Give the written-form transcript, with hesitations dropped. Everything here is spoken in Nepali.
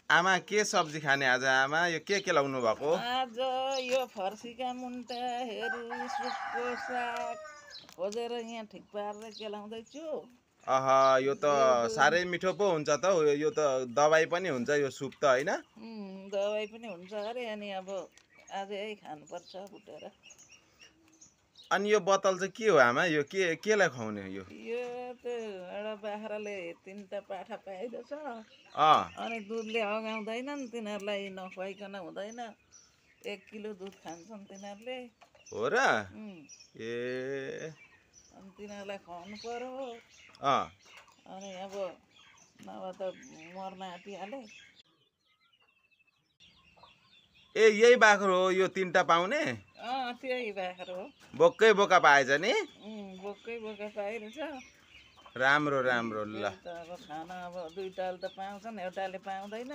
आमा के सब्जी खाने आज आमा यो के लाउनु भएको आज यो फर्सीका मुन्टाहरू सुक्को साग खोजेर यहाँ ठिक पारेर केलाउँदैछु। अह यो त साह्रै मिठो पो हुन्छ त यो त दबाई पनि हुन्छ यो सुप त होइन दबाई पनि हुन्छ अरे अनि अब आजै खानुपर्छ भुटेर। अनि यो बोतल चाहिँ के हो आमा यो केलाई खुवाउने यो त एउटा बाख्राले 3टा पाठा पाइदिएछ अँ अनि दुधले अगाउँदैन नि तिनीहरूलाई नखुवाइकन हुँदैन। 1 किलो दुध खान्छन् तिनीहरूले हो र ए अनि तिनीहरूलाई खुवाउनु पर्यो। अँ अनि अब नभए त मर्न आँटिहाले। ए यही बाख्रो हो यो 3टा पाउने त्यही बाख्रो हो। बोक्कै बोका पाएछ नि बोक्कै बोका पाइरहेछ। राम्रो राम्रो ल अब खाना अब 2टाले त पाउँछन्, एउटाले पाउँदैन।